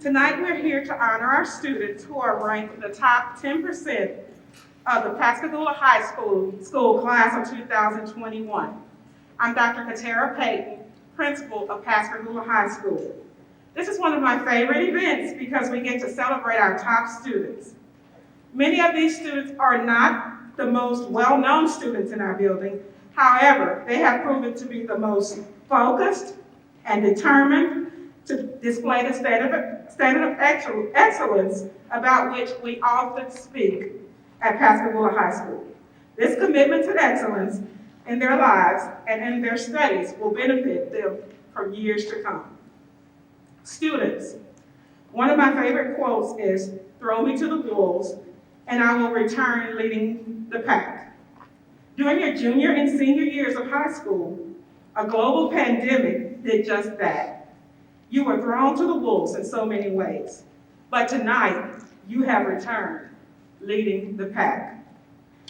Tonight we're here to honor our students who are ranked in the top 10% of the Pascagoula High School class of 2021. I'm Dr. Katara Payton, principal of Pascagoula High School. This is one of my favorite events because we get to celebrate our top students. Many of these students are not the most well-known students in our building. However, they have proven to be the most focused and determined to display the standard of excellence about which we often speak at Pascagoula High School. This commitment to excellence in their lives and in their studies will benefit them for years to come. Students, one of my favorite quotes is, "Throw me to the wolves, and I will return leading the pack." During your junior and senior years of high school, a global pandemic did just that. You were thrown to the wolves in so many ways, but tonight you have returned leading the pack.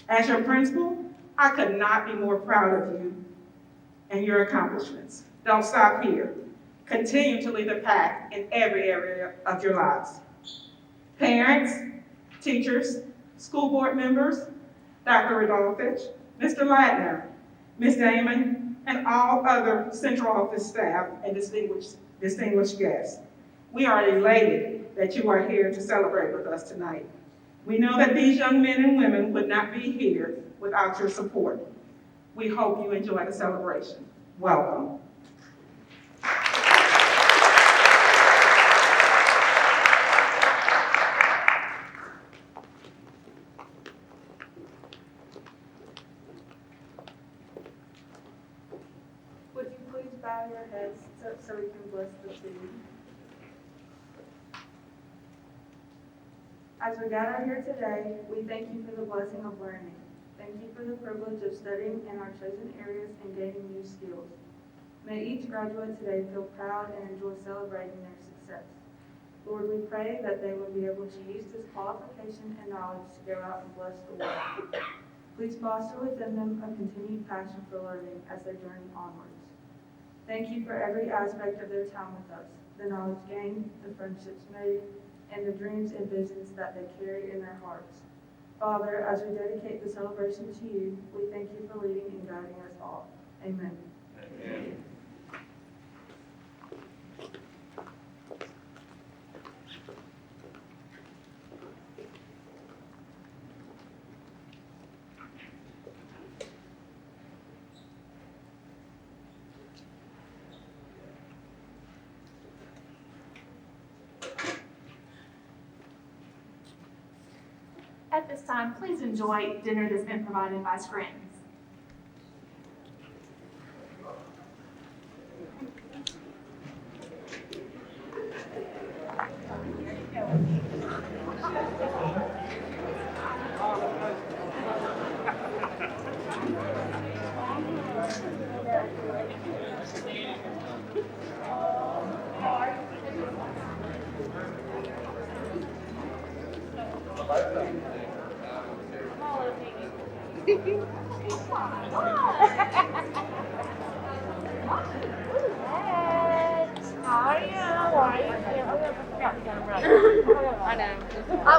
As your principal, I could not be more proud of you and your accomplishments. Don't stop here. Continue to lead the pack in every area of your lives. Parents, teachers, school board members, Dr. Rodolfich, Mr. Ladner, Ms. Damon, and all other central office staff and distinguished guests. We are elated that you are here to celebrate with us tonight. We know that these young men and women would not be here without your support. We hope you enjoy the celebration. Welcome. Would you please bow your heads so we can bless the food? As we gather here today, we thank you for the blessing of learning. Thank you for the privilege of studying in our chosen areas and gaining new skills. May each graduate today feel proud and enjoy celebrating their success. Lord, we pray that they will be able to use this qualification and knowledge to go out and bless the world. Please foster within them a continued passion for learning as they journey onwards. Thank you for every aspect of their time with us, the knowledge gained, the friendships made, and the dreams and visions that they carry in their hearts. Father, as we dedicate the celebration to you, we thank you for leading and guiding us all. Amen. Amen. At this time, please enjoy dinner that's been provided by Scranton's.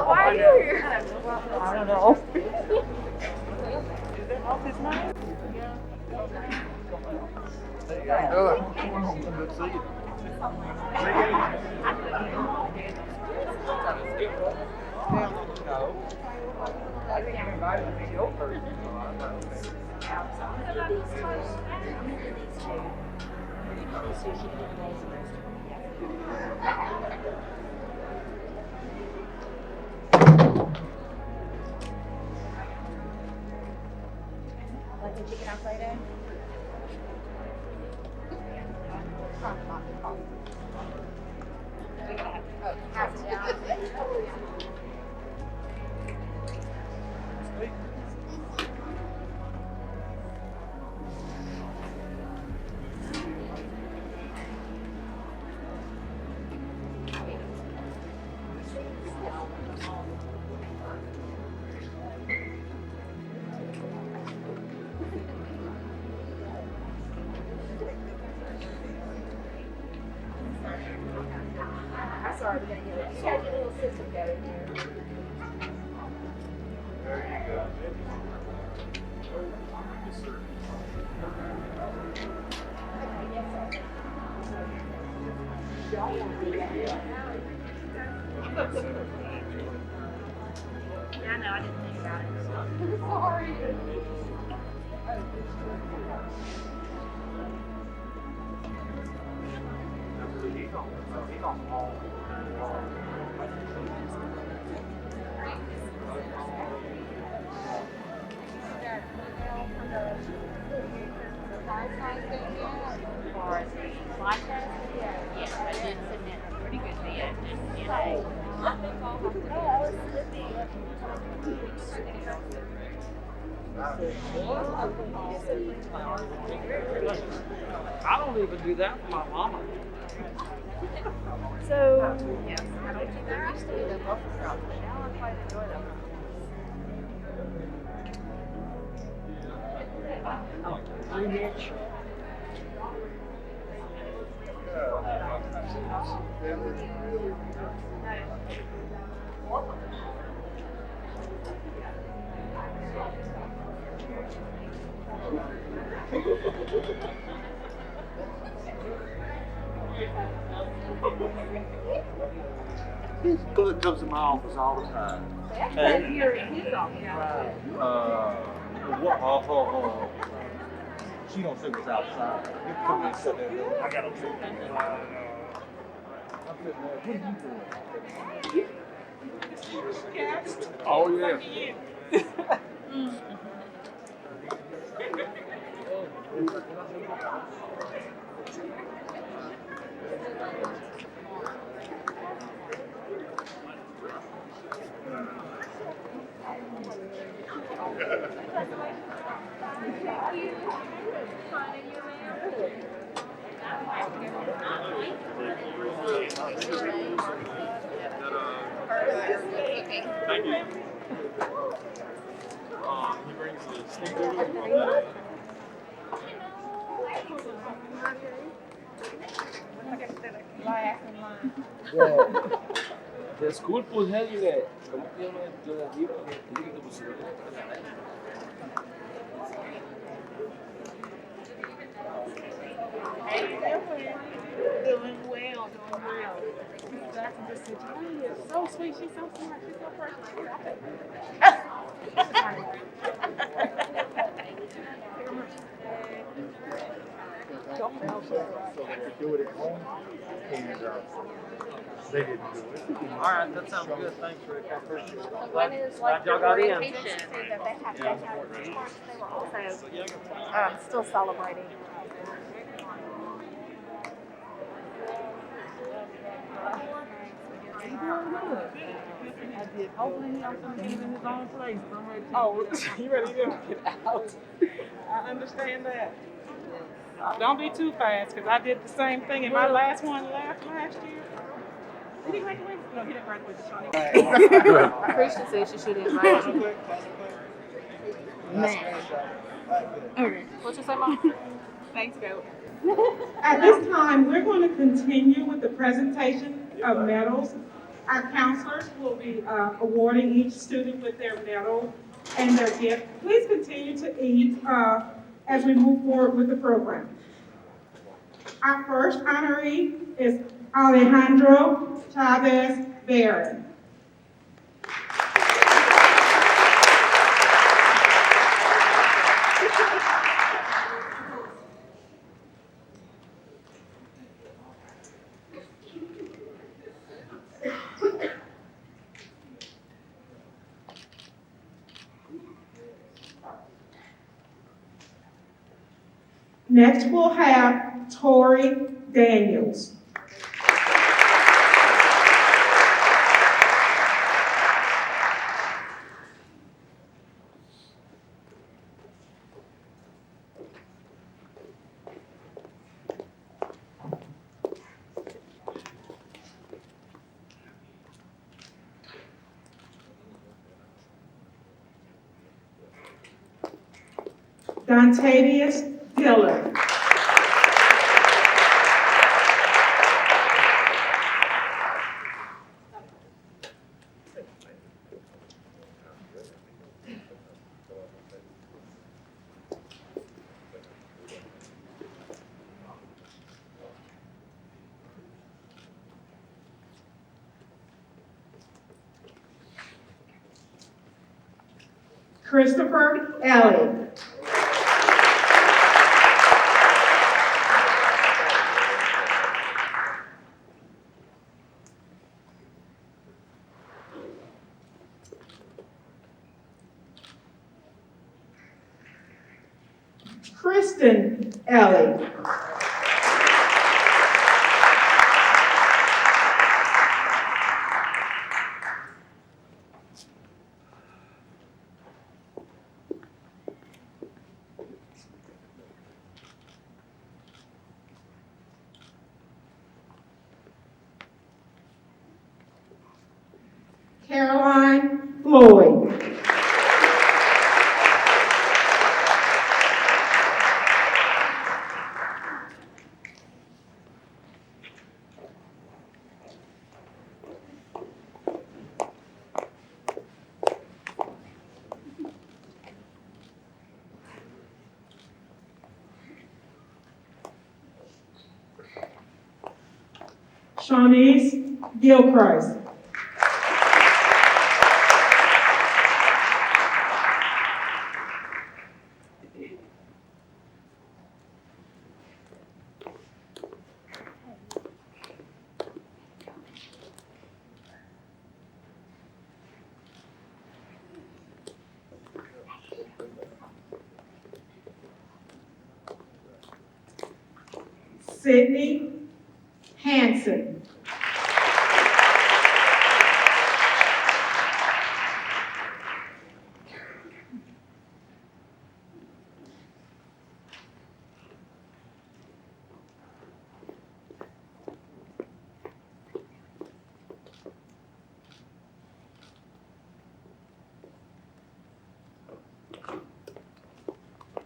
Why are you here? I don't know. Is that off his mind? Good to see you. No. I think you invited to be your person. Like the chicken Alfredo? sorry, we gotta get it. You gotta get a little system together here. There you go. Yes, sir. Yeah, I know, I didn't think about it. Sorry. I don't even do that for my mama. So, yes, I don't think there used to be the buffer crops, but now I quite enjoy them. This book comes in my office all the time. That's your his off, yeah. What? Oh. She don't think it's outside. You come in and sit there. I got to sit there. I'm sitting there. What are you doing? Oh, yeah. Thank you. He brings the sneakers. Disculpe, Helge. ¿Cómo te llamas yo de aquí? Porque tiene que te pusieron en la calle. Doing well. Jackson just said, "Johnny is so sweet. She's so smart. She's so perfect." So they could do it at home, and they didn't do it. All right, that sounds good. Thanks, Rick. I appreciate it. When is like Glad y'all the got in. orientation that they have, they were also still celebrating. I did. Hopefully he also gave in his own place. Oh, you ready to get out? I understand that. Don't be too fast, because I did the same thing in my last one last year. Did he graduate? No, he didn't graduate this one. Christian said she should invite you. Man. Okay. What you say, Mom? Thanks, Bill. At this time, we're going to continue with the presentation of medals. Our counselors will be awarding each student with their medal and their gift. Please continue to eat as we move forward with the program. Our first honoree is Alejandro Chavez Barron. Next, we'll have Tori Daniels. Dontavius Dillon. Christopher Ellie. Kristen Ellie. Caroline Floyd. Shawnice Gilchrist. Sydney Hanson.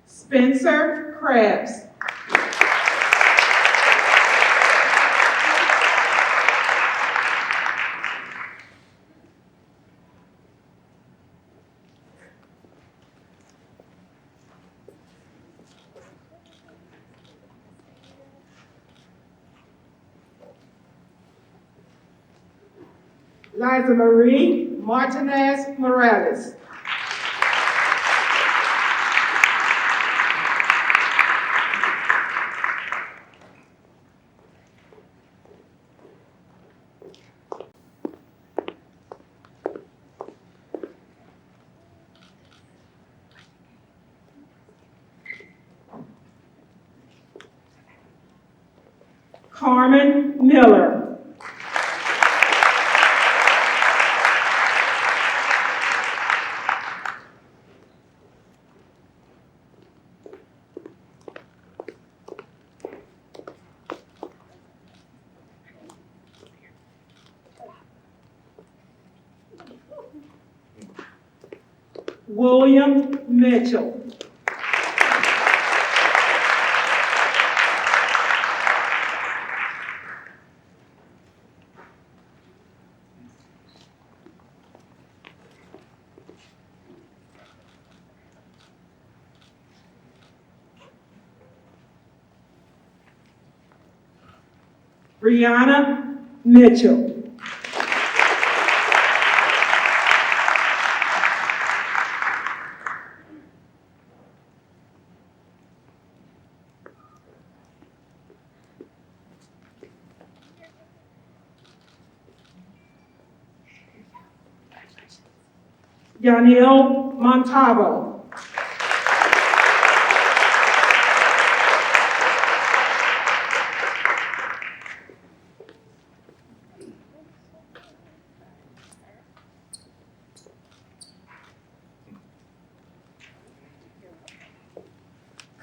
Spencer Krebs. Liza Marie Martinez Morales. Carmen Miller. William Mitchell. Brianna Mitchell. Yanil Montalvo.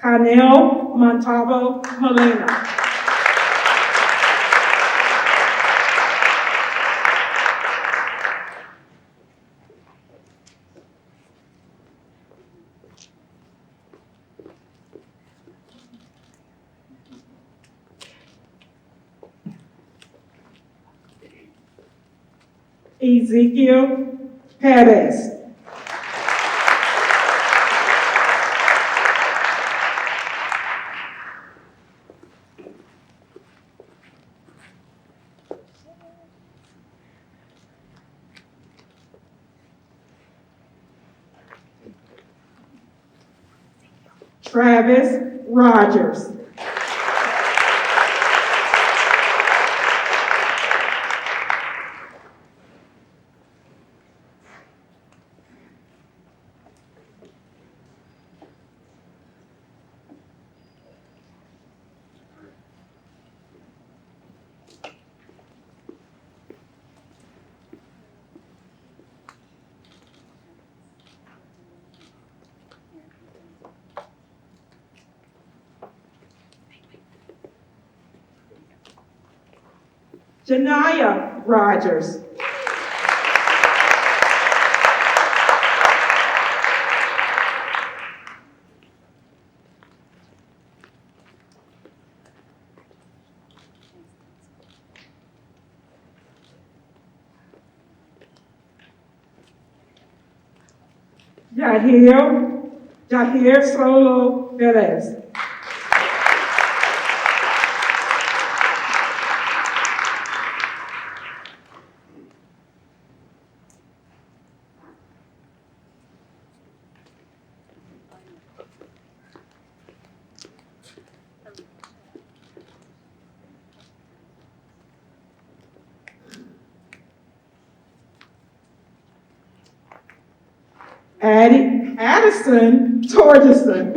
Canel Montalvo Molina. Ezekiel Perez. Travis Rogers. Janaya Rogers. Jahir Solo Velez. Addison Torgerson.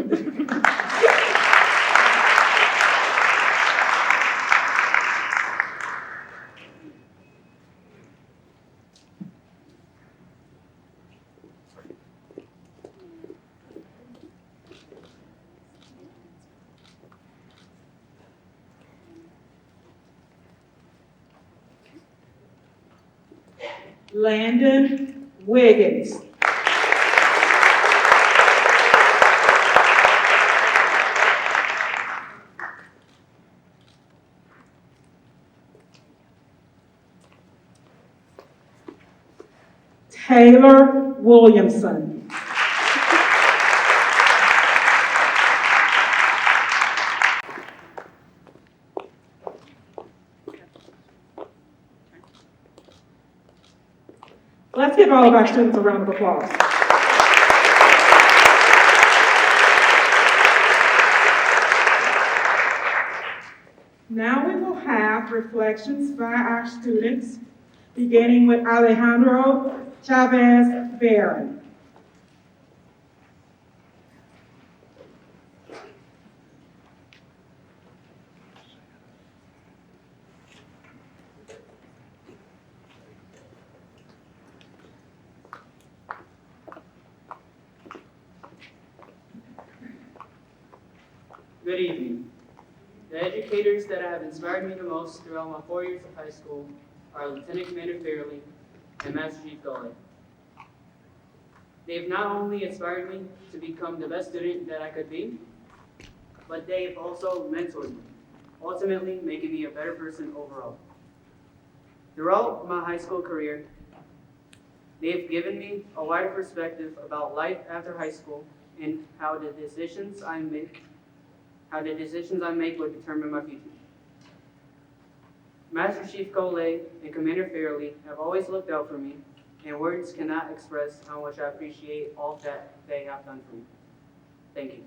Landon Wiggins. Taylor Williamson. Let's give all of our students a round of applause. Now we will have reflections by our students, beginning with Alejandro Chavez Barron. Good evening. The educators that have inspired me the most throughout my 4 years of high school are Lieutenant Commander Fairley and Master Chief Gully. They've not only inspired me to become the best student that I could be, but they've also mentored me, ultimately making me a better person overall. Throughout my high school career, they've given me a wider perspective about life after high school and how the decisions I make will determine my future. Master Chief Coley and Commander Fairley have always looked out for me, and words cannot express how much I appreciate all that they have done for me. Thank you.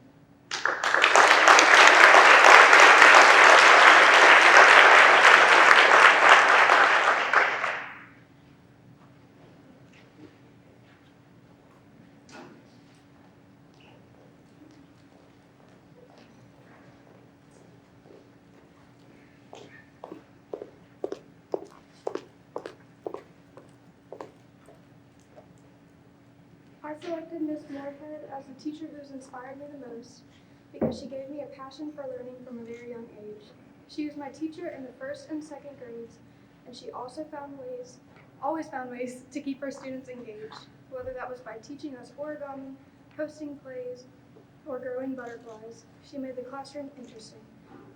I selected Miss Moorhead as the teacher who's inspired me the most because she gave me a passion for learning from a very young age. She was my teacher in the first and second grades, and she also always found ways to keep her students engaged, whether that was by teaching us origami, hosting plays, or growing butterflies. She made the classroom interesting.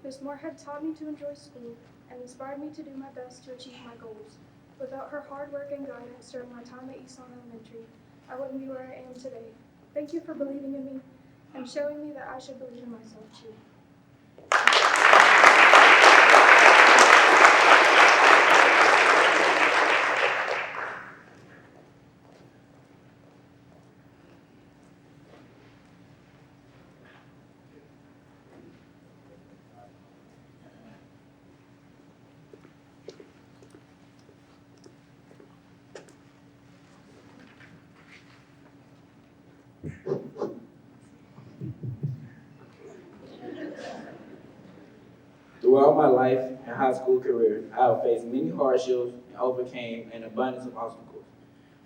Miss Moorhead taught me to enjoy school and inspired me to do my best to achieve my goals. Without her hard work and guidance during my time at Eastlawn Elementary, I wouldn't be where I am today. Thank you for believing in me and showing me that I should believe in myself too. Throughout my life and high school career, I have faced many hardships and overcame an abundance of obstacles.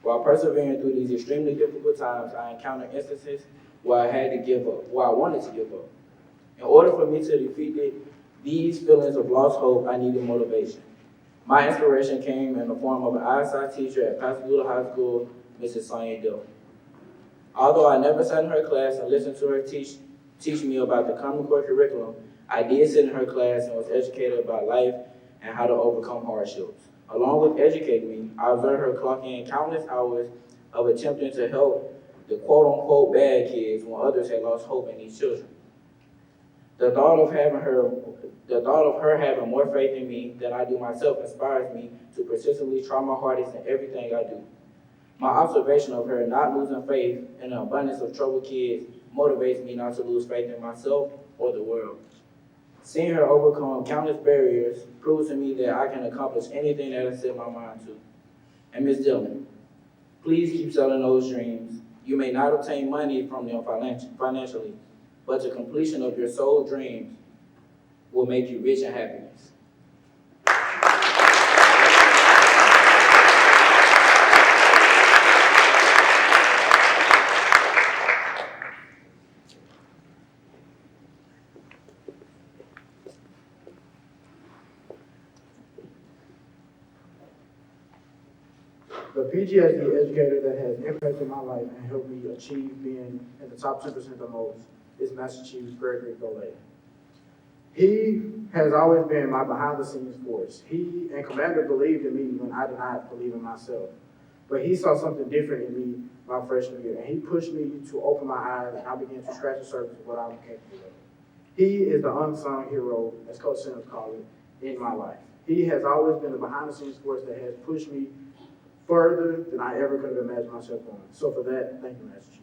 While persevering through these extremely difficult times, I encountered instances where I had to give up, where I wanted to give up. In order for me to defeat these feelings of lost hope, I needed motivation. My inspiration came in the form of an ISI teacher at Pascagoula High School, Mrs. Sonia Dill. Although I never sat in her class and listened to her teach me about the Common Core curriculum, I did sit in her class and was educated about life and how to overcome hardships. Along with educating me, I observed her clock in countless hours of attempting to help the quote-unquote bad kids when others had lost hope in these children. The thought of her having more faith in me than I do myself inspires me to persistently try my hardest in everything I do. My observation of her not losing faith in the abundance of troubled kids motivates me not to lose faith in myself or the world. Seeing her overcome countless barriers proves to me that I can accomplish anything that I set my mind to. And Ms. Dillon, please keep selling those dreams. You may not obtain money from them financially, but the completion of your soul dreams will make you rich in happiness. The PHS'S educator that has impacted my life and helped me achieve being in the top 10% the most is Master Chief Gregory Golay. He has always been my behind-the-scenes force. He and Commander believed in me when I did not believe in myself. But he saw something different in me my freshman year, and he pushed me to open my eyes, and I began to scratch the surface of what I was capable of. He is the unsung hero, as Coach Simmons called it, in my life. He has always been the behind-the-scenes force that has pushed me further than I ever could have imagined myself going. So for that, thank you, Master Chief.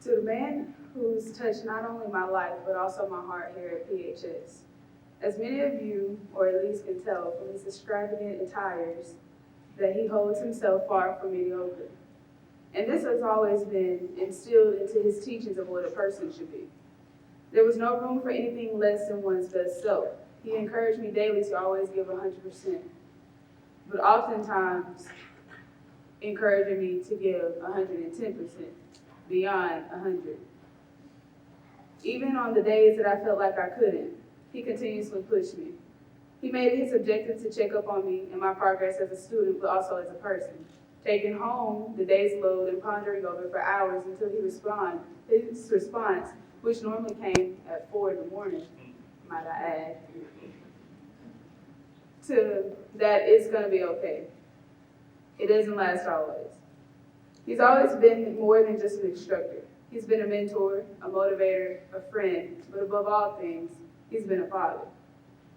To the man who's touched not only my life, but also my heart here at PHS. As many of you, or at least can tell from his extravagant attires, that he holds himself far from mediocre. And this has always been instilled into his teachings of what a person should be. There was no room for anything less than one's best self. He encouraged me daily to always give 100%, but oftentimes encouraging me to give 110%. Beyond 100. Even on the days that I felt like I couldn't, he continuously pushed me. He made it his objective to check up on me and my progress as a student, but also as a person, taking home the day's load and pondering over for hours until his response, which normally came at 4 in the morning, might I add, to that it's gonna be okay. It doesn't last always. He's always been more than just an instructor. He's been a mentor, a motivator, a friend, but above all things, he's been a father.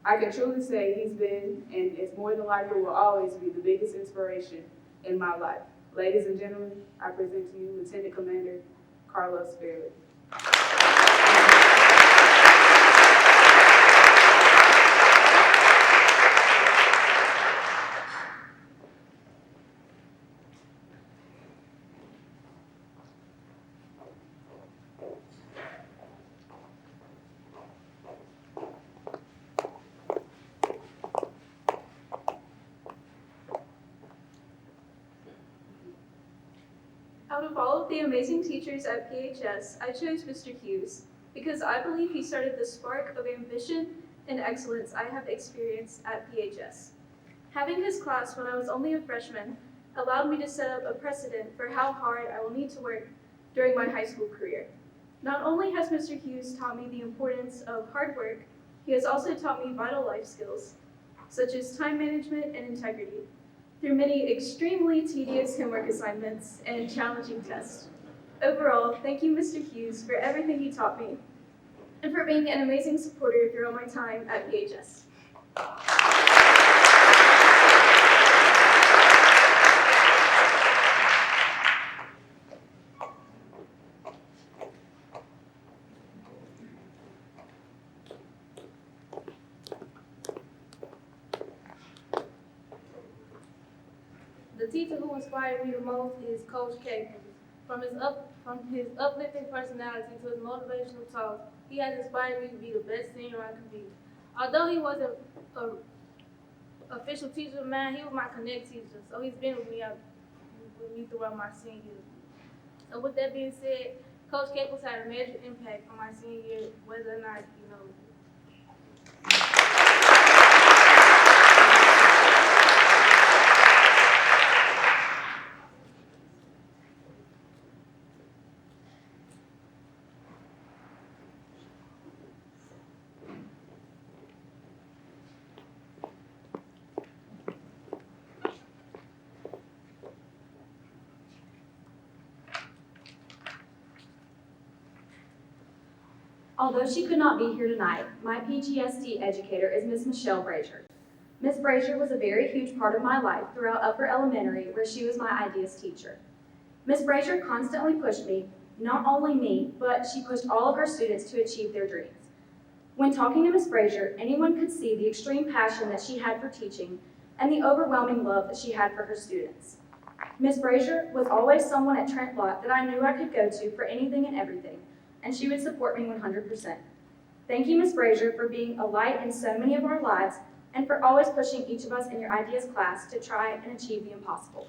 I can truly say he's been, and is more than likely will always be, the biggest inspiration in my life. Ladies and gentlemen, I present to you Lieutenant Commander Carlos Fairley. Out of all of the amazing teachers at PHS, I chose Mr. Hughes because I believe he started the spark of ambition and excellence I have experienced at PHS. Having his class when I was only a freshman allowed me to set up a precedent for how hard I will need to work during my high school career. Not only has Mr. Hughes taught me the importance of hard work, he has also taught me vital life skills, such as time management and integrity, through many extremely tedious homework assignments and challenging tests. Overall, thank you, Mr. Hughes, for everything he taught me, and for being an amazing supporter throughout my time at PHS. The teacher who inspired me the most is Coach K. From his uplifting personality to his motivational talks, he has inspired me to be the best senior I could be. Although he wasn't a official teacher of mine, he was my connect teacher, so he's been with me throughout my senior year. So with that being said, Coach Caples had a major impact on my senior year, whether or not you know. Although she could not be here tonight, my PGSD educator is Miss Michelle Brazier. Miss Brazier was a very huge part of my life throughout upper elementary, where she was my ideas teacher. Miss Brazier constantly pushed me, not only me, but she pushed all of her students to achieve their dreams. When talking to Miss Brazier, anyone could see the extreme passion that she had for teaching and the overwhelming love that she had for her students. Miss Brazier was always someone at Trent Lott that I knew I could go to for anything and everything, and she would support me 100%. Thank you, Ms. Brazier, for being a light in so many of our lives and for always pushing each of us in your ideas class to try and achieve the impossible.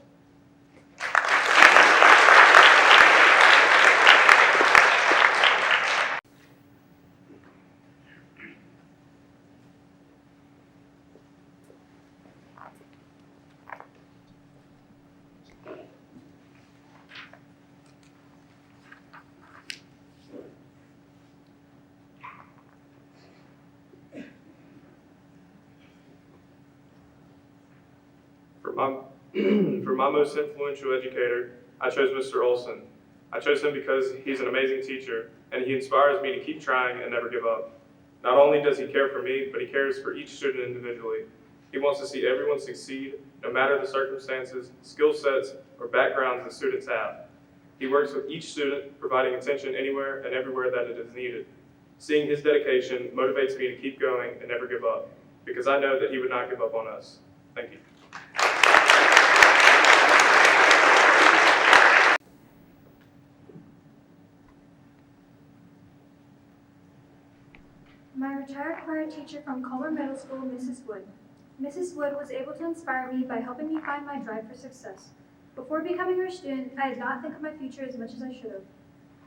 For my most influential educator, I chose Mr. Olson. I chose him because he's an amazing teacher, and he inspires me to keep trying and never give up. Not only does he care for me, but he cares for each student individually. He wants to see everyone succeed, no matter the circumstances, skill sets, or backgrounds the students have. He works with each student, providing attention anywhere and everywhere that it is needed. Seeing his dedication motivates me to keep going and never give up, because I know that he would not give up on us. Thank you. My retired choir teacher from Comer Middle School, Mrs. Wood. Mrs. Wood was able to inspire me by helping me find my drive for success. Before becoming her student, I did not think of my future as much as I should have.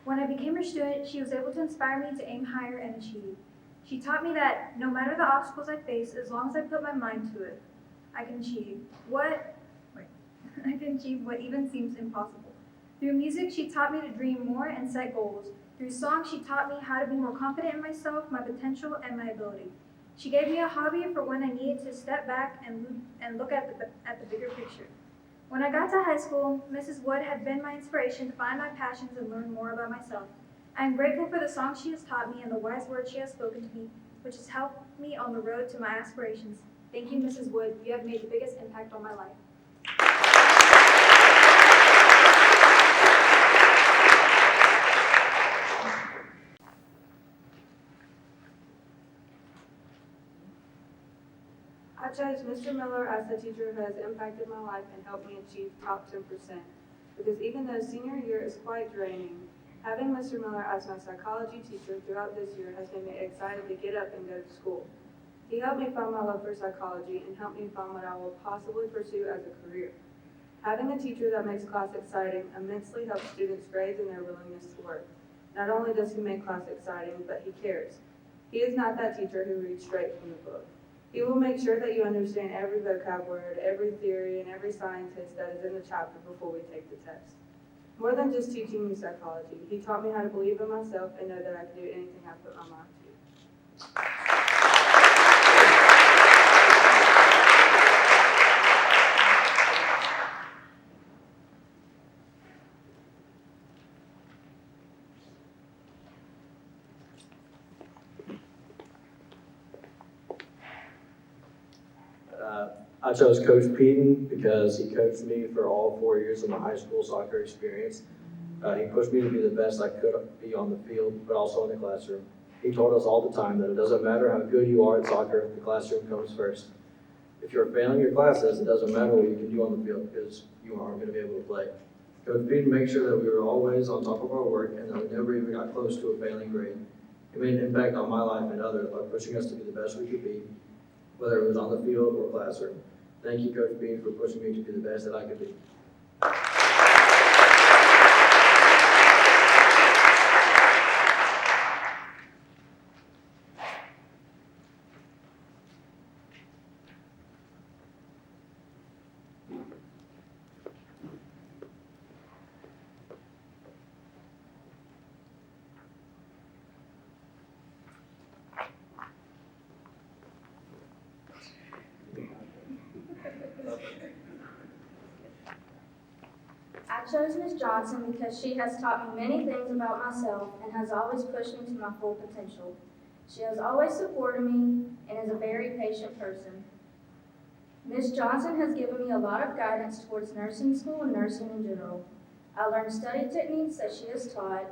When I became her student, she was able to inspire me to aim higher and achieve. She taught me that no matter the obstacles I face, as long as I put my mind to it, I can achieve what even seems impossible. Through music, she taught me to dream more and set goals. Through song, she taught me how to be more confident in myself, my potential, and my ability. She gave me a hobby for when I needed to step back and look at the bigger picture. When I got to high school, Mrs. Wood had been my inspiration to find my passions and learn more about myself. I am grateful for the songs she has taught me and the wise words she has spoken to me, which has helped me on the road to my aspirations. Thank you, Mrs. Wood. You have made the biggest impact on my life. I chose Mr. Miller as the teacher who has impacted my life and helped me achieve top 10%. Because even though senior year is quite draining, having Mr. Miller as my psychology teacher throughout this year has made me excited to get up and go to school. He helped me find my love for psychology and helped me find what I will possibly pursue as a career. Having a teacher that makes class exciting immensely helps students' grades and their willingness to work. Not only does he make class exciting, but he cares. He is not that teacher who reads straight from the book. He will make sure that you understand every vocab word, every theory, and every scientist that is in the chapter before we take the test. More than just teaching me psychology, he taught me how to believe in myself and know that I can do anything I put my mind to. I chose Coach Peden because he coached me for all 4 years of my high school soccer experience. He pushed me to be the best I could be on the field, but also in the classroom. He told us all the time that it doesn't matter how good you are at soccer, the classroom comes first. If you're failing your classes, it doesn't matter what you can do on the field because you aren't going to be able to play. Coach Peden made sure that we were always on top of our work and that we never even got close to a failing grade. He made an impact on my life and others by pushing us to be the best we could be, whether it was on the field or classroom. Thank you, Coach Peden, for pushing me to be the best that I could be. I chose Ms. Johnson because she has taught me many things about myself and has always pushed me to my full potential. She has always supported me and is a very patient person. Ms. Johnson has given me a lot of guidance towards nursing school and nursing in general. I learned study techniques that she has taught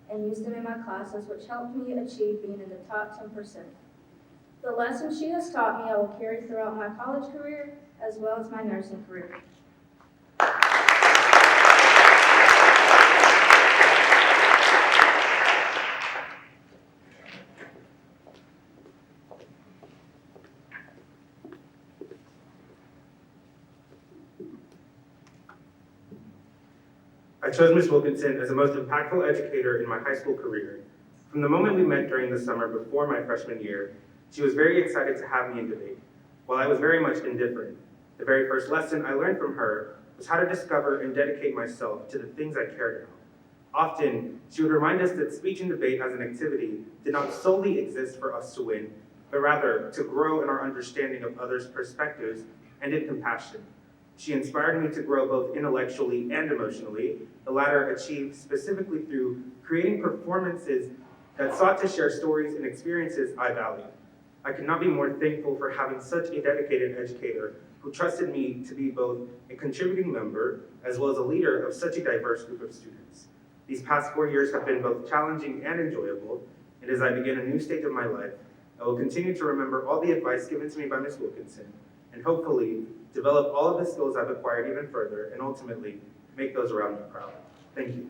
and used them in my classes, which helped me achieve being in the top 10%. The lessons she has taught me I will carry throughout my college career as well as my nursing career. I chose Ms. Wilkinson as the most impactful educator in my high school career. From the moment we met during the summer before my freshman year, she was very excited to have me in debate, while I was very much indifferent. The very first lesson I learned from her was how to discover and dedicate myself to the things I cared about. Often, she would remind us that speech and debate as an activity did not solely exist for us to win, but rather to grow in our understanding of others' perspectives and in compassion. She inspired me to grow both intellectually and emotionally, the latter achieved specifically through creating performances that sought to share stories and experiences I value. I could not be more thankful for having such a dedicated educator who trusted me to be both a contributing member as well as a leader of such a diverse group of students. These past 4 years have been both challenging and enjoyable, and as I begin a new stage of my life, I will continue to remember all the advice given to me by Ms. Wilkinson, and hopefully develop all of the skills I've acquired even further, and ultimately make those around me proud. Thank you.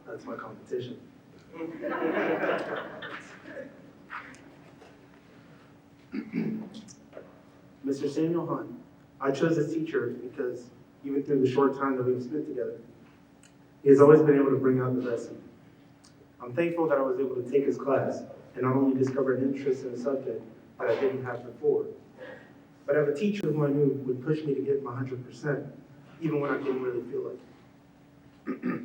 That's my competition. Mr. Samuel Hunt, I chose this teacher because even through the short time that we've spent together, he has always been able to bring out the best in me. I'm thankful that I was able to take his class and not only discover an interest in a subject that I didn't have before, but have a teacher whom I knew would push me to give my 100%, even when I didn't really feel like it.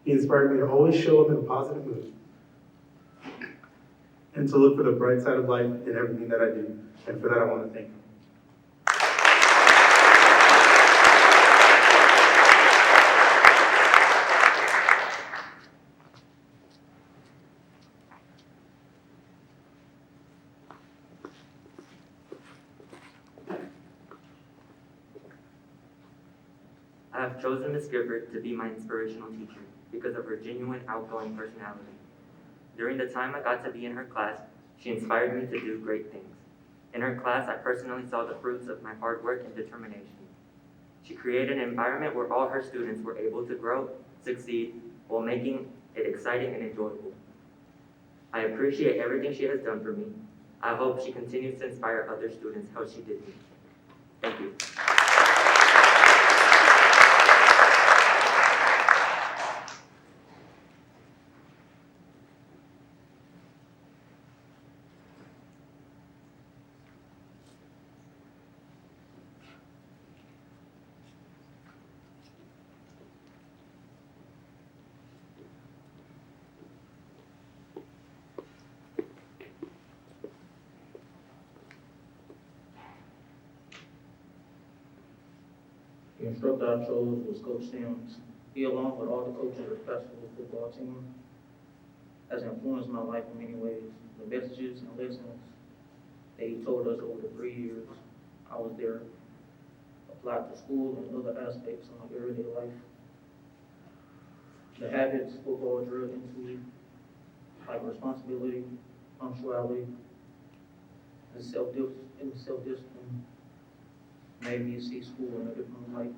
He inspired me to always show up in a positive mood and to look for the bright side of life in everything that I do. And for that, I want to thank him. I have chosen Ms. Gifford to be my inspirational teacher because of her genuine, outgoing personality. During the time I got to be in her class, she inspired me to do great things. In her class, I personally saw the fruits of my hard work and determination. She created an environment where all her students were able to grow, succeed, while making it exciting and enjoyable. I appreciate everything she has done for me. I hope she continues to inspire other students how she did me. Thank you. The instructor I chose was Coach Sims. He, along with all the coaches of the Pasco football team, has influenced my life in many ways. The messages and lessons that he told us over the 3 years I was there applied to school and other aspects of my everyday life. The habits football drilled into me, like responsibility, punctuality, and self-discipline, made me see school in a different light.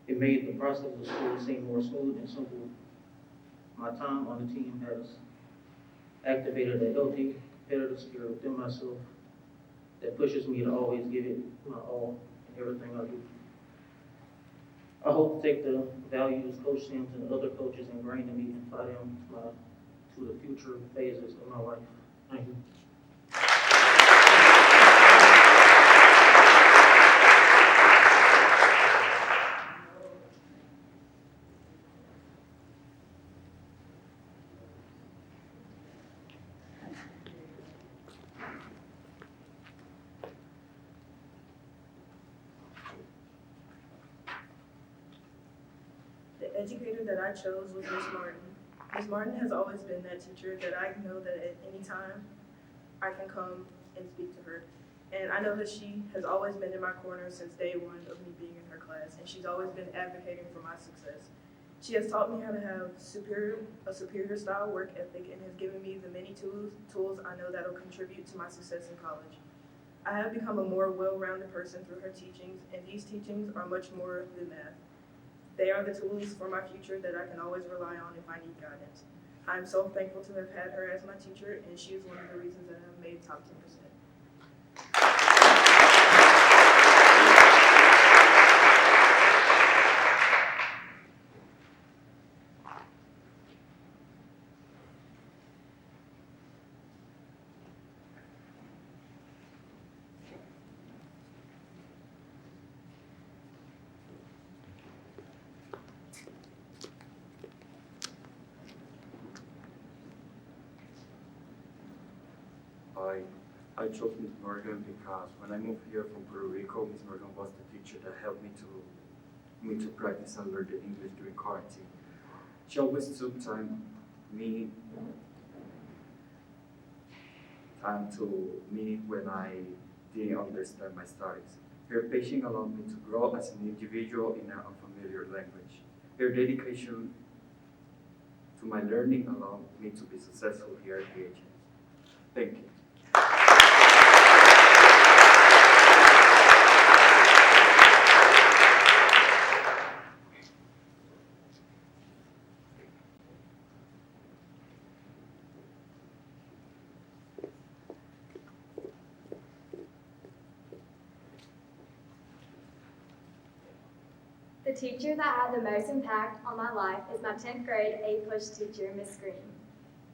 It made the process of school seem more smooth and simple. My time on the team has activated a healthy, competitive spirit within myself that pushes me to always give it my all in everything I do. I hope to take the values Coach Sims and other coaches ingrained in me and apply them to the future phases of my life. Thank you. The educator that I chose was Miss Martin. Miss Martin has always been that teacher that I know that at any time I can come and speak to her. And I know that she has always been in my corner since day one of me being in her class, and she's always been advocating for my success. She has taught me how to have a superior style work ethic and has given me the many tools I know that will contribute to my success in college. I have become a more well-rounded person through her teachings, and these teachings are much more than math. They are the tools for my future that I can always rely on if I need guidance. I am so thankful to have had her as my teacher, and she is one of the reasons that I have made top 10%. I chose Ms. Morgan because when I moved here from Puerto Rico, Ms. Morgan was the teacher that helped me to practice and learn the English during quarantine. She always took time to me when I didn't understand my studies. Her patience allowed me to grow as an individual in an unfamiliar language. Her dedication to my learning allowed me to be successful here at PHS. Thank you. The teacher that had the most impact on my life is my 10th grade A-push teacher, Miss Green.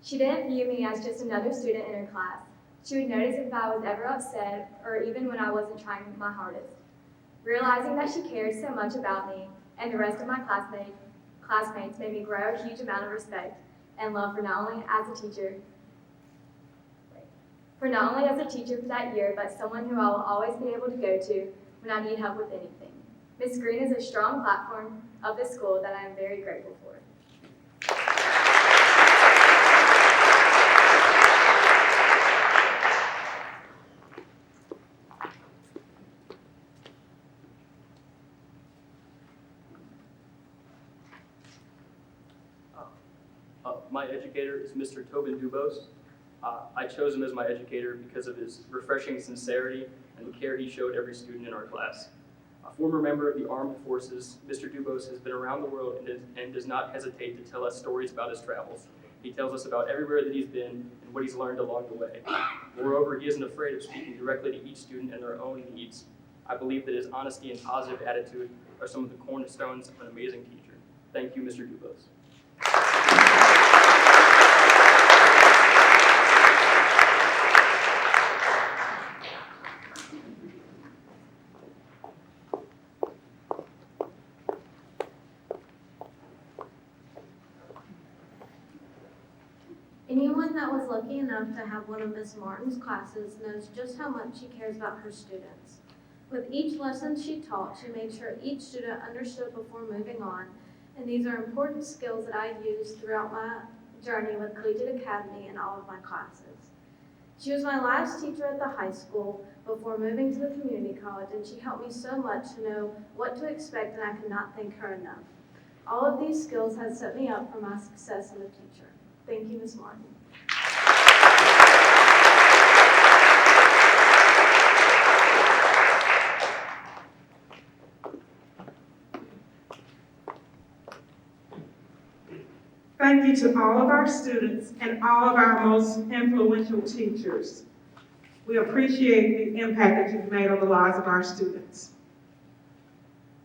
She didn't view me as just another student in her class. She would notice if I was ever upset or even when I wasn't trying my hardest. Realizing that she cared so much about me and the rest of my classmates made me grow a huge amount of respect and love for not only as a teacher for that year, but someone who I will always be able to go to when I need help with anything. Ms. Green is a strong platform of the school that I am very grateful for. My educator is Mr. Tobin Dubos. I chose him as my educator because of his refreshing sincerity and the care he showed every student in our class. A former member of the armed forces, Mr. Dubos has been around the world and does not hesitate to tell us stories about his travels. He tells us about everywhere that he's been and what he's learned along the way. Moreover, he isn't afraid of speaking directly to each student and their own needs. I believe that his honesty and positive attitude are some of the cornerstones of an amazing teacher. Thank you, Mr. Dubos. Anyone that was lucky enough to have one of Miss Martin's classes knows just how much she cares about her students. With each lesson she taught, she made sure each student understood before moving on, and these are important skills that I used throughout my journey with Collegiate Academy and all of my classes. She was my last teacher at the high school before moving to the community college, and she helped me so much to know what to expect, and I could not thank her enough. All of these skills have set me up for my success in the future. Thank you, Ms. Martin. Thank you to all of our students and all of our most influential teachers. We appreciate the impact that you've made on the lives of our students.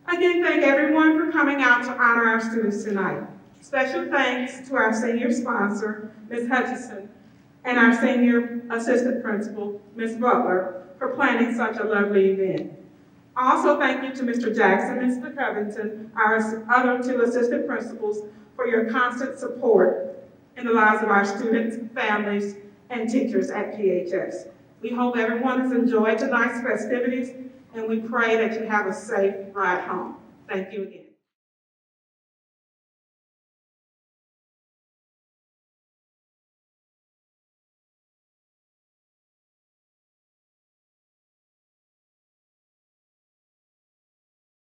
Again, thank everyone for coming out to honor our students tonight. Special thanks to our senior sponsor, Ms. Hutchison, and our senior assistant principal, Ms. Butler, for planning such a lovely event. Also, thank you to Mr. Jackson and Mr. Covington, our other two assistant principals, for your constant support in the lives of our students, families, and teachers at PHS. We hope everyone has enjoyed tonight's festivities, and we pray that you have a safe ride home. Thank you again.